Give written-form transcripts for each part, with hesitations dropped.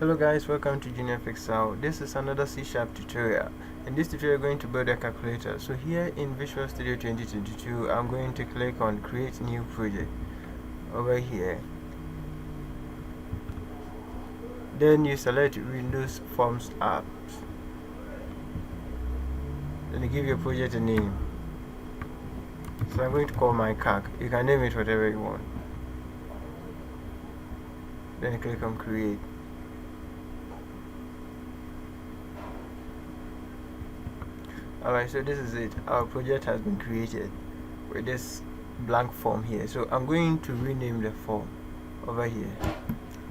Hello guys, welcome to Junior Fixout. This is another C# tutorial. In this tutorial, we're going to build a calculator. So here in Visual Studio 2022, I'm going to click on Create New Project over here. Then you select Windows Forms Apps. Then you give your project a name. So I'm going to call my calc. You can name it whatever you want. Then you click on Create. Alright, so this is it. Our project has been created with this blank form here. So I'm going to rename the form over here.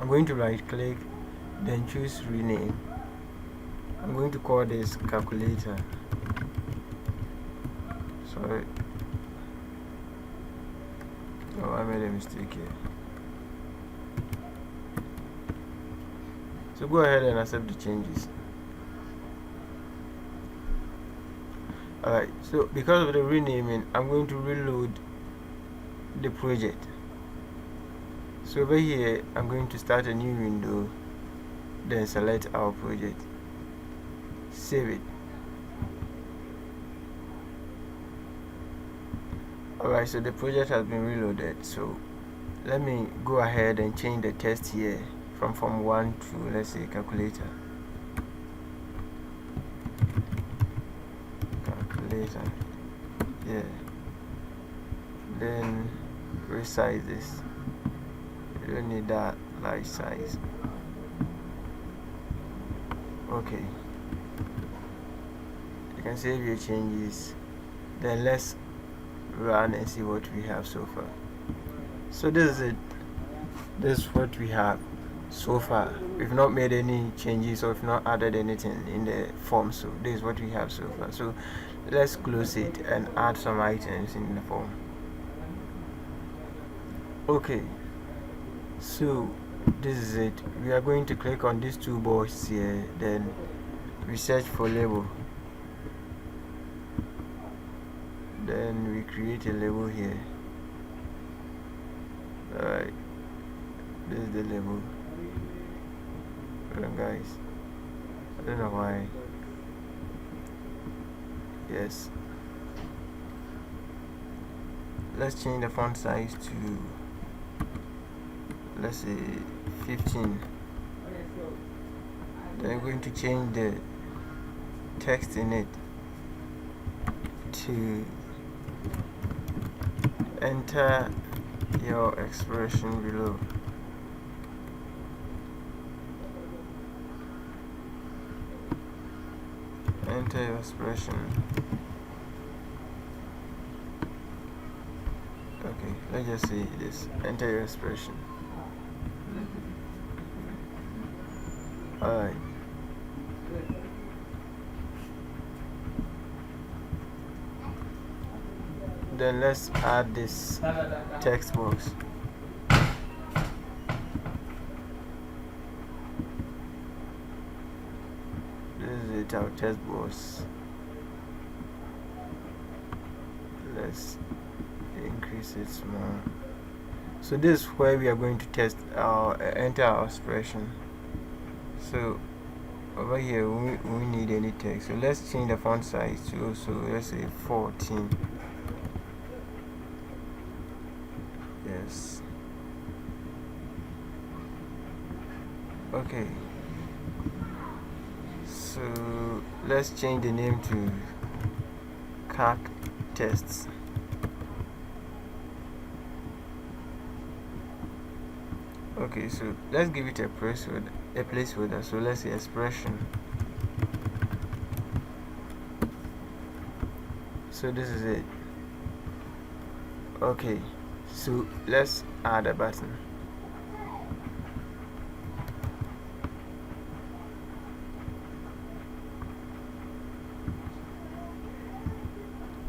I'm going to right click, then choose rename. I'm going to call this calculator. Sorry. Oh, I made a mistake here. So go ahead and accept the changes. Alright, so because of the renaming, I'm going to reload the project. So over here, I'm going to start a new window, then select our project, save it. Alright, so the project has been reloaded. So let me go ahead and change the text here from form 1 to, let's say, calculator. Yeah, then resize this. You don't need that large size. Okay, you can save your changes. Then let's run and see what we have so far. So this is it. This is what we have so far. We've not made any changes, or we've not added anything in the form. So this is what we have so far. So let's close it and add some items in the form. Okay, so this is it. We are going to click on these two boxes here, then we search for label, then we create a label here. Alright, this is the label. Hold on guys, I don't know why. Yes, let's change the font size to, let's say, 15. Then I'm going to change the text in it to enter your expression below. Enter your expression. Okay, let's just say this. Enter your expression. Alright. Then let's add this text box. This is it, our text box. Let's increase it small. So this is where we are going to test our enter our expression. So over here we need any text. So let's change the font size to also, let's say, 14. Yes. Okay. So let's change the name to calc tests. Okay, so let's give it a placeholder. So let's say expression. So this is it. Okay, so let's add a button.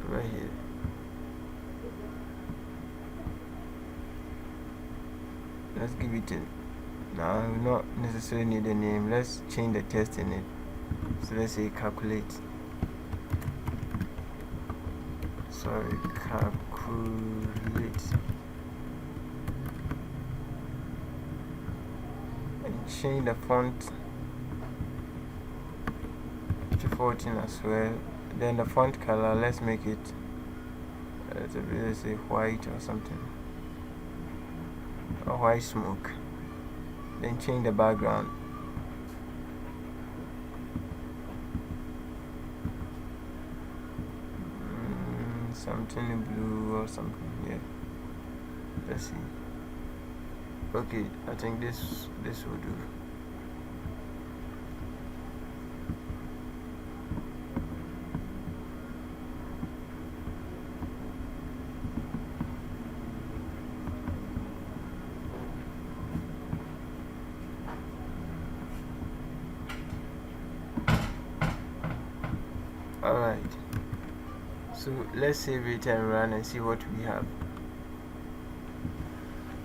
Right here. Let's give it a, now we not necessarily need a name. Let's change the text in it. So let's say calculate. Sorry, calculate. change the font to 14 as well. Then the font color, let's make it let's say white or something, or white smoke. Then change the background. Something blue or something. Yeah, let's see. Okay, I think this will do. Alright, so let's save it and run and see what we have.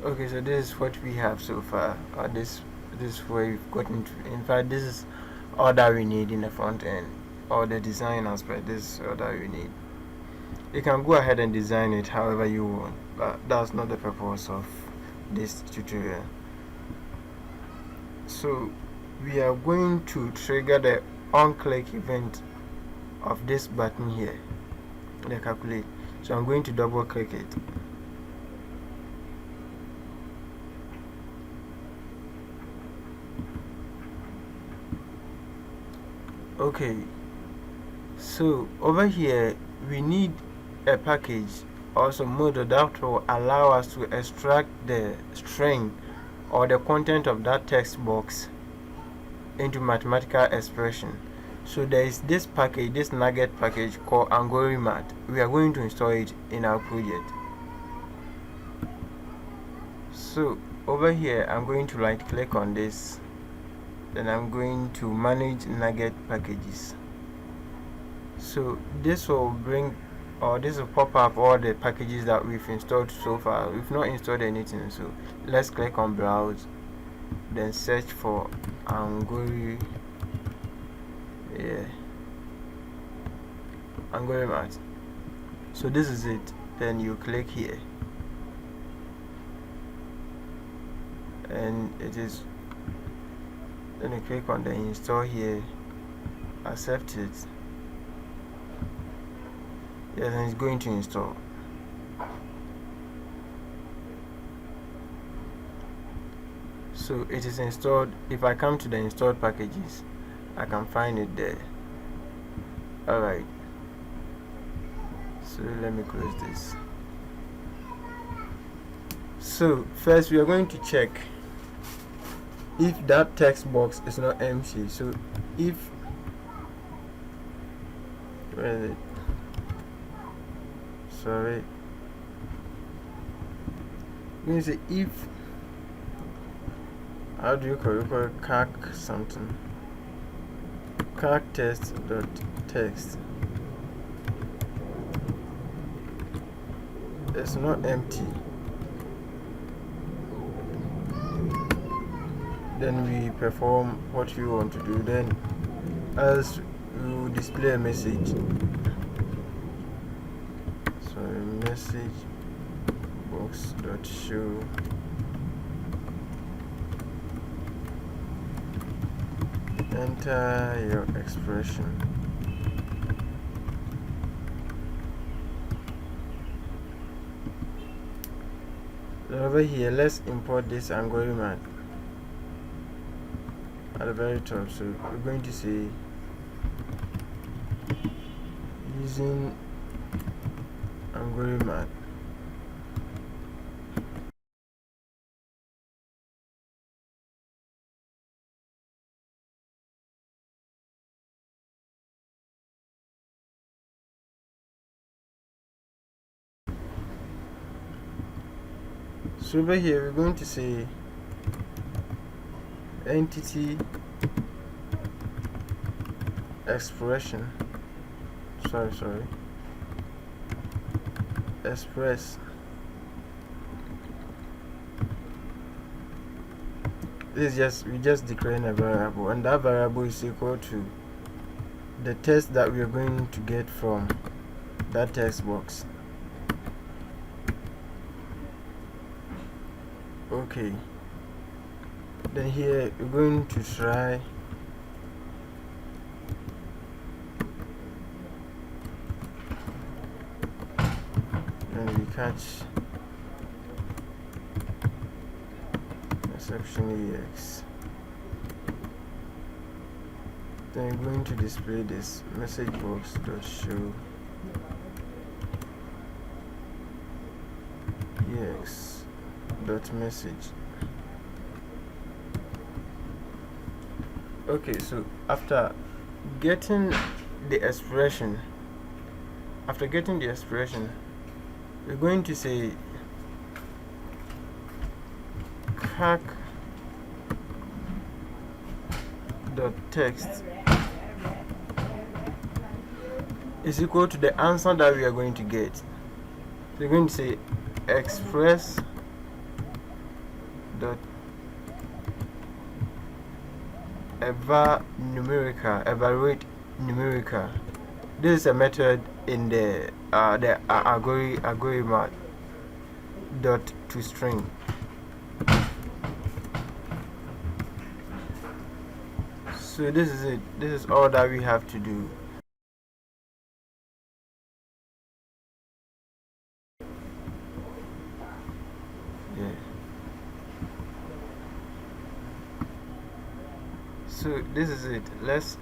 Okay, so this is what we have so far. This is where we've gotten to. In fact, this is all that we need in the front end, or the design aspect. This is all that we need. You can go ahead and design it however you want, but that's not the purpose of this tutorial. So we are going to trigger the on-click event of this button here, the calculate. So I'm going to double click it. Okay, so over here we need a package, also model, that will allow us to extract the string or the content of that text box into mathematical expression. So there is this package, this nugget package called Angorimat. We are going to install it in our project. So over here I'm going to right click on this, then I'm going to manage nugget packages. So this will bring, or this will pop up all the packages that we've installed so far. We've not installed anything, so let's click on browse, then search for Angorimat. So this is it. Then you click here and it is, then you click on the install here, accept it. Yes, and it's going to install. So it is installed. If I come to the installed packages, I can find it there. Alright, so let me close this. So first we are going to check if that text box is not empty. So if, where is it? Sorry, I'm going to say if, how do you call it, calc something, calc test dot text, it's not empty, then we perform what we want to do. Then as we will display a message, so message box dot show enter your expression. Over here, let's import this Angorimat at the very top. So we're going to say using Angorimat. So over here we're going to say entity expression, sorry, express. This is just, we just declaring a variable, and that variable is equal to the text that we are going to get from that text box. Okay, Then here we're going to try and we catch exception EX. Then we're going to display this message box dot show EX dot message. Okay, so after getting the expression, we're going to say calc dot text is equal to the answer that we are going to get. So we're going to say express dot evaluate numerical. This is a method in the algorithm dot to string. So this is it. This is all that we have to do. Yeah. So this is it. Let's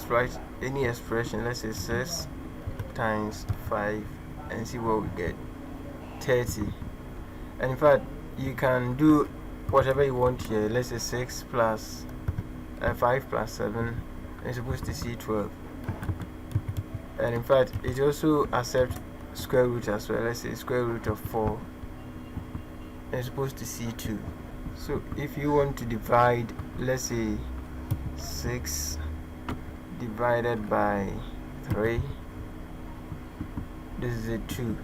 write any expression. Let's say 6 times 5 and see what we get. 30. And in fact, you can do whatever you want here. Let's say 6 plus 5 plus 7, and you're supposed to see 12. And in fact, it also accepts square root as well. Let's say square root of 4, and you're supposed to see 2. So if you want to divide, let's say 6 divided by 3, this is a 2.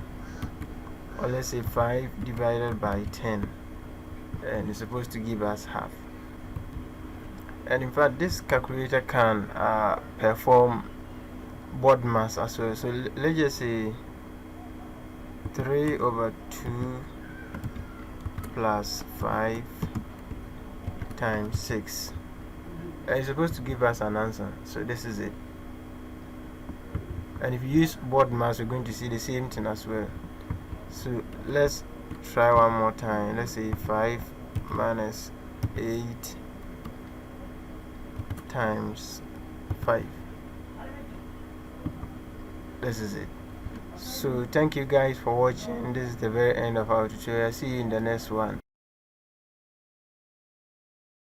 Or let's say 5 divided by 10, and it's supposed to give us half. And in fact, this calculator can perform BODMAS as well. So let's just say 3 over 2 plus 5 times 6. It's supposed to give us an answer. So this is it. And if you use BODMAS, you're going to see the same thing as well. So let's try one more time. Let's say 5 minus 8 times 5. This is it. So thank you guys for watching. This is the very end of our tutorial. See you in the next one.